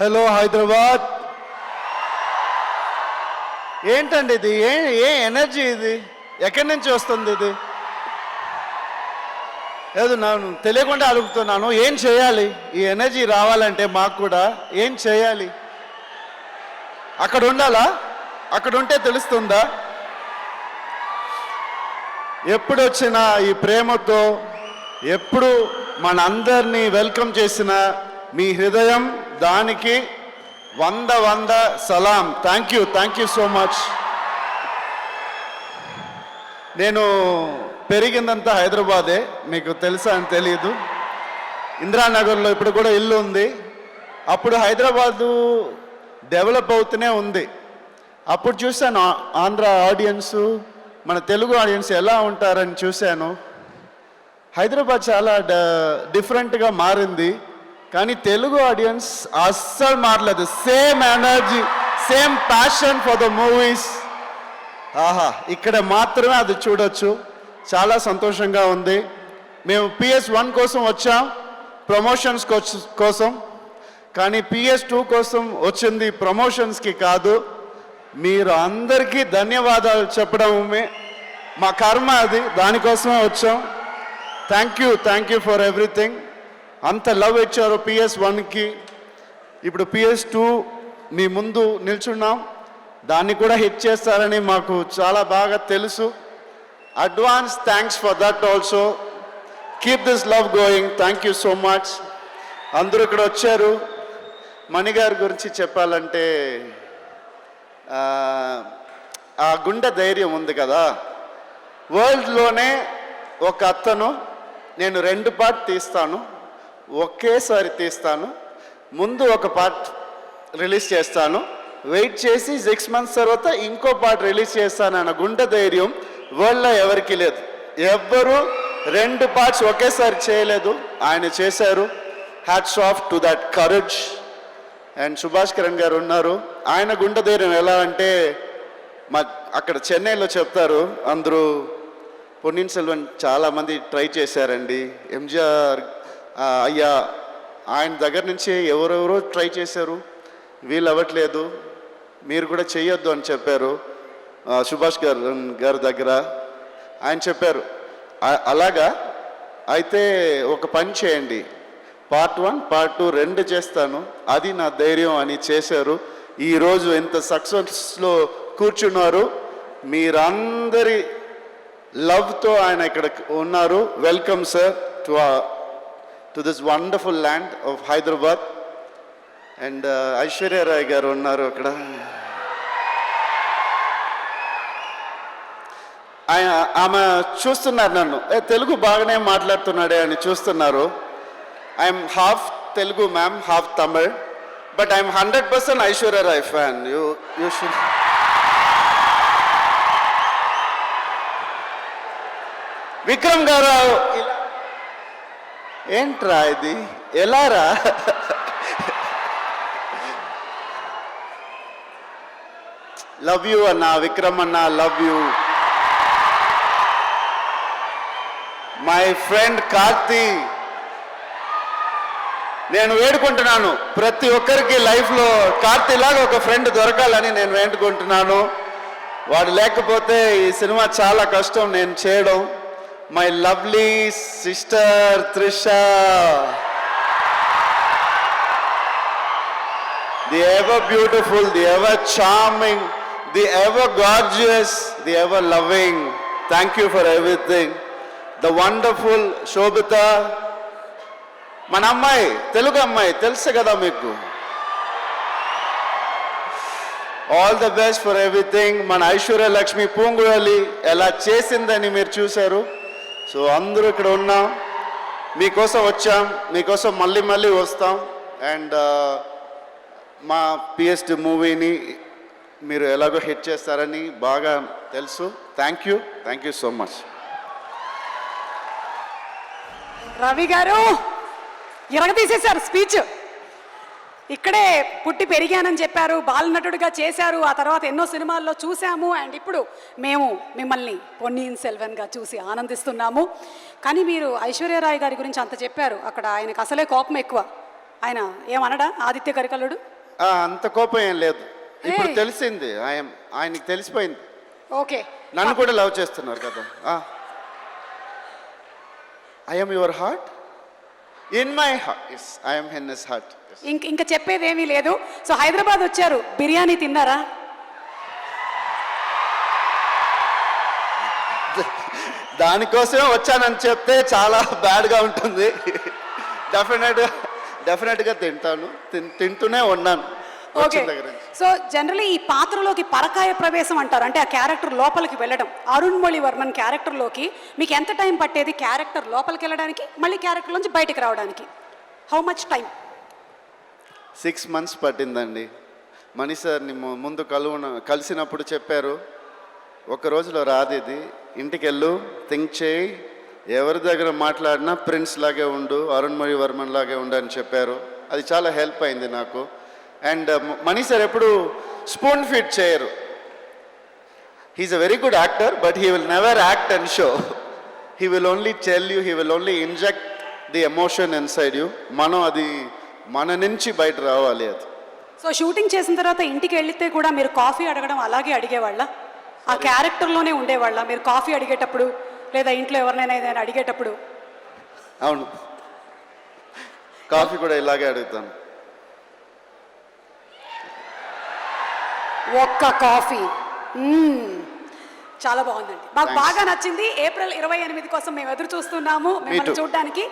Hello Hyderabad. ఏంటండి ఇది? ఏ energy ఇది? ఎక్కడి నుంచి వస్తుంది ఇది? లేదు, నేను తెలియకుండా అడుగుతున్నాను. ఏం చేయాలి ఈ ఎనర్జీ రావాలంటే? మాకు కూడా ఏం చేయాలి? అక్కడ ఉండాలా? అక్కడ ఉంటే తెలుస్తుందా? ఎప్పుడు వచ్చినా ఈ ప్రేమతో ఎప్పుడు మనందరినీ వెల్కమ్ చేసిన మీ హృదయం, దానికి 100 సలాం. Thank you so much. నేను పెరిగిందంతా హైదరాబాదే, మీకు తెలుసా అని తెలియదు. ఇందిరానగర్లో ఇప్పుడు కూడా ఇల్లు ఉంది. అప్పుడు హైదరాబాదు డెవలప్ అవుతూనే ఉంది. అప్పుడు చూశాను ఆంధ్ర ఆడియన్సు, మన తెలుగు ఆడియన్స్ ఎలా ఉంటారని చూశాను. హైదరాబాద్ చాలా డిఫరెంట్గా మారింది, కానీ తెలుగు ఆడియన్స్ అస్సలు మారలేదు. Same energy, same passion for the movies. ఆహా, ఇక్కడ మాత్రమే అది చూడొచ్చు. చాలా సంతోషంగా ఉంది. మేము PS1 కోసం వచ్చాం, ప్రమోషన్స్ కోసం, కానీ PS2 కోసం వచ్చింది, ప్రమోషన్స్కి కాదు. మీరు అందరికీ ధన్యవాదాలు చెప్పడమే మా కర్మ, అది దానికోసమే వచ్చాం. Thank you for everything. అంత లవ్ ఇచ్చారు PS1కి. ఇప్పుడు PS2 మీ ముందు నిల్చున్నాం, దాన్ని కూడా హిట్ చేస్తారని మాకు చాలా బాగా తెలుసు. Advance thanks for that also. Keep this love going. Thank you so much. అందరూ ఇక్కడ వచ్చారు. మణిగారి గురించి చెప్పాలంటే ఆ గుండె ధైర్యం ఉంది కదా. వరల్డ్లోనే ఒక అతను, నేను 2 పార్ట్ తీస్తాను, ఒకేసారి తీస్తాను, ముందు ఒక పార్ట్ రిలీజ్ చేస్తాను, వెయిట్ చేసి 6 months తర్వాత ఇంకో పార్ట్ రిలీజ్ చేస్తాను అన్న గుండె ధైర్యం వరల్డ్లో ఎవరికి లేదు. ఎవ్వరూ 2 parts ఒకేసారి చేయలేదు, ఆయన చేశారు. Hats off to that courage. And Subhash Karan garu ఉన్నారు. ఆయన గుండె ధైర్యం ఎలా అంటే, మా అక్కడ చెన్నైలో చెప్తారు అందరూ, పొన్నియిన్ సెల్వన్ చాలామంది ట్రై చేశారండి, MGR అయ్యా ఆయన దగ్గర నుంచి ఎవరెవరో ట్రై చేశారు, వీళ్ళు అవ్వట్లేదు, మీరు కూడా చేయొద్దు అని చెప్పారు. సుభాష్ గారి దగ్గర ఆయన చెప్పారు, అలాగా అయితే ఒక పని చేయండి, Part 1 Part 2 2 చేస్తాను, అది నా ధైర్యం అని చేశారు. ఈరోజు ఎంత సక్సెస్లో కూర్చున్నారు. మీరందరి లవ్తో ఆయన ఇక్కడ ఉన్నారు. Welcome sir to this wonderful land of Hyderabad. And Aishwarya Rai garu ఉన్నారు అక్కడ. ఆమె చూస్తున్నారు నన్ను, తెలుగు బాగానే మాట్లాడుతున్నాడే అని చూస్తున్నారు. I'm half Telugu ma'am, half Tamil, but I'm 100% Aishwarya Rai fan. You should. Vikram garu, ఏంట్రా ఇది, ఎలారా? లవ్ యూ అన్నా, విక్రమ్ అన్నా, love you. My friend Karthi, నేను వేడుకుంటున్నాను ప్రతి ఒక్కరికి లైఫ్లో కార్తీలాగా ఒక ఫ్రెండ్ దొరకాలని నేను వేడుకుంటున్నాను. వాడు లేకపోతే ఈ సినిమా చాలా కష్టం నేను చేయడం. My lovely sister Trisha, the ever beautiful, the ever charming, the ever gorgeous, the ever loving. Thank you for everything. The wonderful Sobhita, మన అమ్మాయి, తెలుగు అమ్మాయి, తెలుసు కదా మీకు. All the best for everything. మన ఐశ్వర్య లక్ష్మి పూంగువలి ఎలా చేసిందని మీరు చూశారు. సో అందరూ ఇక్కడ ఉన్నాం, మీకోసం వచ్చాం, మీకోసం మళ్ళీ వస్తాం. అండ్ మా PS2 మూవీని మీరు ఎలాగో హిట్ చేస్తారని బాగా తెలుసు. Thank you so much. Ravi గారు తీసేశారు స్పీచ్. ఇక్కడే పుట్టి పెరిగానని చెప్పారు, బాలనటుడిగా చేశారు, ఆ తర్వాత ఎన్నో సినిమాల్లో చూసాము. అండ్ ఇప్పుడు మేము మిమ్మల్ని పొన్నియిన్ సెల్వన్గా చూసి ఆనందిస్తున్నాము. కానీ మీరు ఐశ్వర్యరాయ్ గారి గురించి అంత చెప్పారు, అక్కడ ఆయనకు అసలే కోపం ఎక్కువ. ఆయన ఏమనడా ఆదిత్య కరికల్లుడు? అంత కోపం ఏం లేదు. ఇప్పుడు ఏయ్. తెలిసింది, ఆయనకి తెలిసిపోయింది. ఓకే. నన్ను కూడా లవ్ చేస్తున్నారు కదా. I'm your heart, in my heart, yes I'm in his heart. ఇంకా చెప్పేది ఏమీ లేదు. సో హైదరాబాద్ వచ్చారు, బిర్యానీ తిన్నారా? దానికోసమే వచ్చానని చెప్తే చాలా బ్యాడ్గా ఉంటుంది. డెఫినెట్గా తింటాను, తింటూనే ఉన్నాను ఓకే. వచ్చిన దగ్గర నుంచి. సో జనరలీ ఈ పాత్రలోకి పరకాయ ప్రవేశం అంటారు, అంటే ఆ క్యారెక్టర్ లోపలికి వెళ్ళడం. అరుణ్మొళివర్మన్ క్యారెక్టర్లోకి మీకు ఎంత టైం పట్టేది క్యారెక్టర్ లోపలికి వెళ్ళడానికి, మళ్ళీ క్యారెక్టర్ నుంచి బయటికి రావడానికి? How much time? 6 months పట్టిందండి. మణి సార్ని ముందు కలిసినప్పుడు చెప్పారు, ఒక రోజులో రాదు ఇది, ఇంటికి వెళ్ళు, థింక్ చేయి, ఎవరి దగ్గర మాట్లాడినా ప్రిన్స్ లాగే ఉండు, అరుణ్మొళివర్మన్ లాగే ఉండు అని చెప్పారు. అది చాలా హెల్ప్ అయింది నాకు. అండ్ మణి సార్ ఎప్పుడు స్పూన్ ఫీడ్ చేయరు. He's a very good actor, but he will never act and show. He will only tell you, he will only inject the emotion inside you. మనం అది మన నుంచి బయట రావాలి అది. సో షూటింగ్ చేసిన తర్వాత ఇంటికి వెళితే కూడా మీరు కాఫీ అడగడం అలాగే అడిగేవాళ్ళ? ఆ క్యారెక్టర్లోనే ఉండేవాళ్ళ మీరు కాఫీ అడిగేటప్పుడు, లేదా ఇంట్లో ఎవరినైనా ఏదైనా అడిగేటప్పుడు? అవును, కాఫీ కూడా ఇలాగే అడుగుతాను. ఒక్క కాఫీ. చాలా బాగుందండి, మాకు బాగా నచ్చింది. ఏప్రిల్ 28 కోసం మేము ఎదురు చూస్తున్నాము మిమ్మల్ని చూడడానికి.